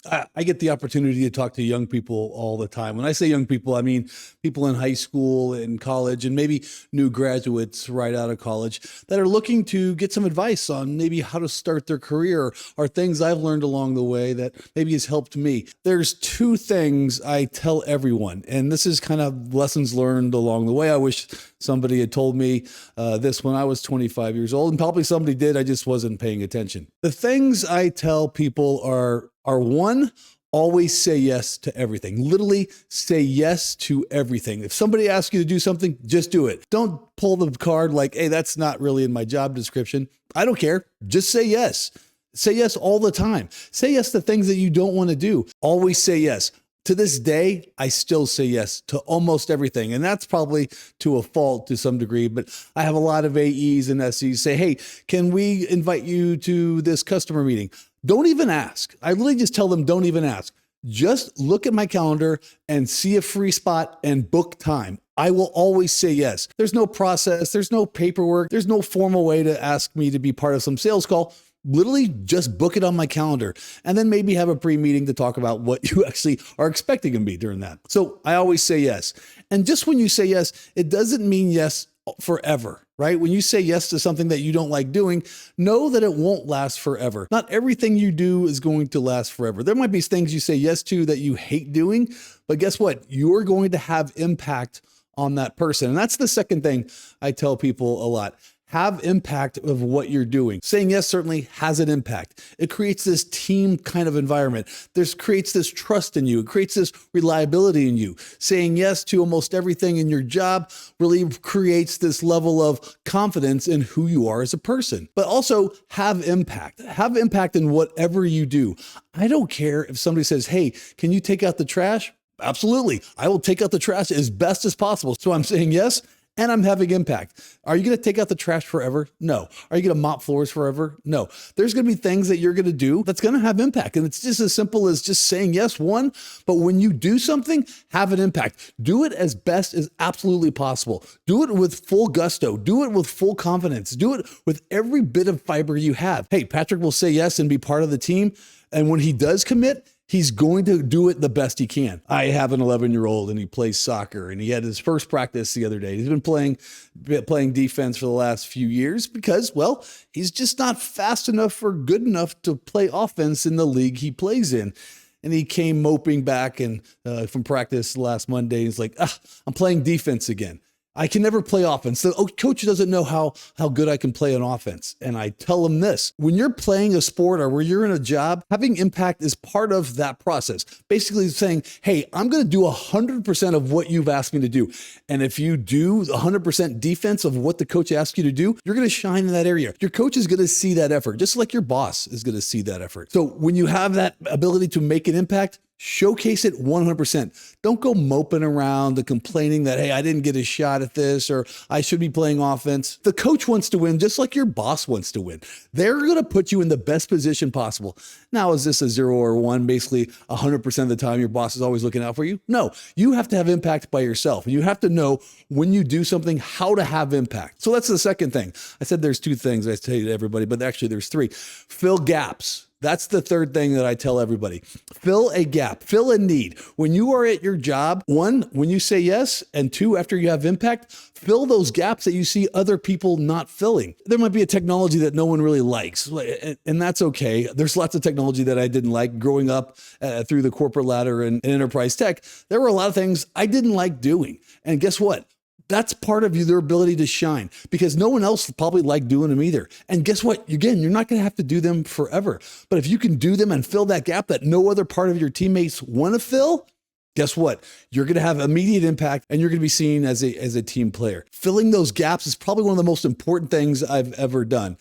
I get the opportunity to talk to young people all the time. When I say young people, I mean people in high school and college and maybe new graduates right out of college that are looking to get some advice on maybe how to start their career or things I've learned along the way that maybe has helped me. There's two things I tell everyone, and this is kind of lessons learned along the way. I wish somebody had told me this when I was 25 years old, and probably somebody did. I just wasn't paying attention. The things I tell people are one, always say yes to everything. Literally say yes to everything. If somebody asks you to do something, just do it. Don't pull the card like, hey, that's not really in my job description. I don't care. Just say yes. Say yes all the time. Say yes to things that you don't want to do. Always say yes. To this day, I still say yes to almost everything. And that's probably to a fault to some degree, but I have a lot of AEs and SEs say, hey, can we invite you to this customer meeting? Don't even ask. I really just tell them, don't even ask. Just look at my calendar and see a free spot and book time. I will always say yes. There's no process. There's no paperwork. There's no formal way to ask me to be part of some sales call. Literally just book it on my calendar and then maybe have a pre-meeting to talk about what you actually are expecting of me during that. So I always say yes. And just when you say yes, it doesn't mean yes forever, right? When you say yes to something that you don't like doing, know that it won't last forever. Not everything you do is going to last forever. There might be things you say yes to that you hate doing, but guess what? You're going to have impact on that person. And that's the second thing I tell people a lot. Have impact of what you're doing. Saying yes certainly has an impact. It creates this team kind of environment. This creates this trust in you. It creates this reliability in you. Saying yes to almost everything in your job really creates this level of confidence in who you are as a person. But also have impact. Have impact in whatever you do. I don't care if somebody says, hey, can you take out the trash? Absolutely. I will take out the trash as best as possible. So I'm saying yes. And I'm having impact. Are you going to take out the trash forever? No. Are you going to mop floors forever? No. There's going to be things that you're going to do that's going to have impact. And it's just as simple as just saying yes, one, but when you do something, have an impact. Do it as best as absolutely possible. Do it with full gusto. Do it with full confidence. Do it with every bit of fiber you have. Hey, Patrick will say yes and be part of the team. And when he does commit, he's going to do it the best he can. I have an 11-year-old and he plays soccer and he had his first practice the other day. He's been playing defense for the last few years because, well, he's just not fast enough or good enough to play offense in the league he plays in. And he came moping back from practice last Monday. He's like, I'm playing defense again. I can never play offense. The coach doesn't know how good I can play on offense. And I tell him this, when you're playing a sport or when you're in a job, having impact is part of that process. Basically saying, hey, I'm going to do 100% of what you've asked me to do. And if you do 100% defense of what the coach asks you to do, you're going to shine in that area. Your coach is going to see that effort, just like your boss is going to see that effort. So when you have that ability to make an impact, showcase it 100%. Don't go moping around and complaining that, hey, I didn't get a shot at this or I should be playing offense. The coach wants to win just like your boss wants to win. They're going to put you in the best position possible. Now, is this a 0 or 1? Basically, 100% of the time your boss is always looking out for you? No, you have to have impact by yourself. And you have to know when you do something, how to have impact. So that's the second thing. I said there's two things I tell you to everybody, but actually there's three. Fill gaps. That's the third thing that I tell everybody. Fill a gap, fill a need. When you are at your job, one, when you say yes, and two, after you have impact, fill those gaps that you see other people not filling. There might be a technology that no one really likes, and that's okay. There's lots of technology that I didn't like growing up through the corporate ladder and enterprise tech. There were a lot of things I didn't like doing. And guess what? That's part of their ability to shine because no one else probably liked doing them either. And guess what? Again, you're not going to have to do them forever. But if you can do them and fill that gap that no other part of your teammates want to fill, guess what? You're going to have immediate impact and you're going to be seen as a team player. Filling those gaps is probably one of the most important things I've ever done.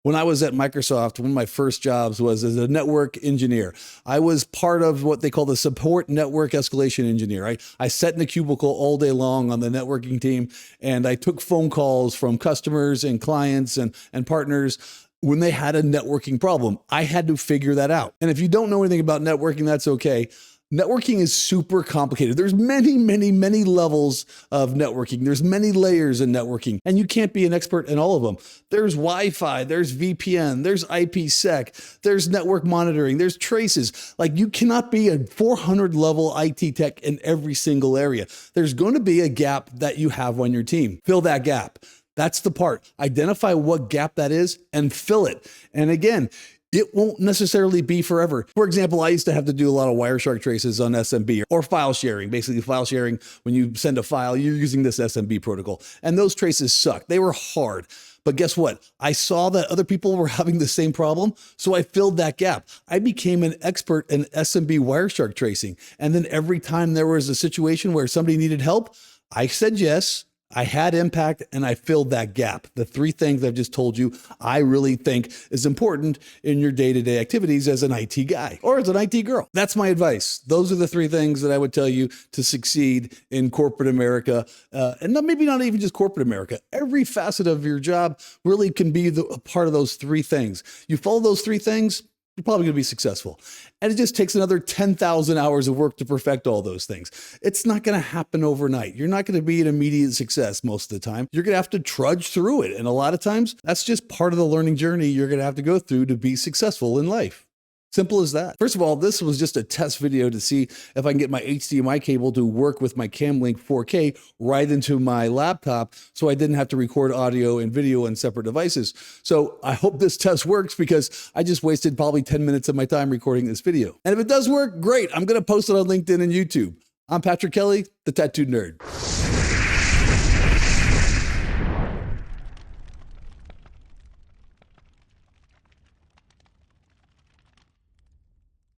When I was at Microsoft, one of my first jobs was as a network engineer. I was part of what they call the support network escalation engineer. I sat in a cubicle all day long on the networking team, and I took phone calls from customers and clients and partners when they had a networking problem. I had to figure that out. And if you don't know anything about networking, that's okay. Networking is super complicated. There's many, many, many levels of networking. There's many layers in networking, and you can't be an expert in all of them. There's Wi-Fi, there's VPN, there's IPsec, there's network monitoring, there's traces. Like, you cannot be a 400 level IT tech in every single area. There's going to be a gap that you have on your team. Fill that gap. That's the part. Identify what gap that is and fill it. And again, it won't necessarily be forever. For example, I used to have to do a lot of Wireshark traces on SMB or file sharing. Basically, file sharing, when you send a file, you're using this SMB protocol. And those traces suck. They were hard. But guess what? I saw that other people were having the same problem, so I filled that gap. I became an expert in SMB Wireshark tracing. And then every time there was a situation where somebody needed help, I said yes. I had impact and I filled that gap. The three things I've just told you, I really think is important in your day-to-day activities as an IT guy or as an IT girl. That's my advice. Those are the three things that I would tell you to succeed in corporate America. And maybe not even just corporate America. Every facet of your job really can be a part of those three things. You follow those three things, you're probably going to be successful. And it just takes another 10,000 hours of work to perfect all those things. It's not going to happen overnight. You're not going to be an immediate success most of the time. You're going to have to trudge through it. And a lot of times, that's just part of the learning journey you're going to have to go through to be successful in life. Simple as that. First of all, this was just a test video to see if I can get my HDMI cable to work with my CamLink 4K right into my laptop so I didn't have to record audio and video on separate devices. So I hope this test works because I just wasted probably 10 minutes of my time recording this video. And if it does work, great. I'm going to post it on LinkedIn and YouTube. I'm Patrick Kelly, the Tattooed Nerd.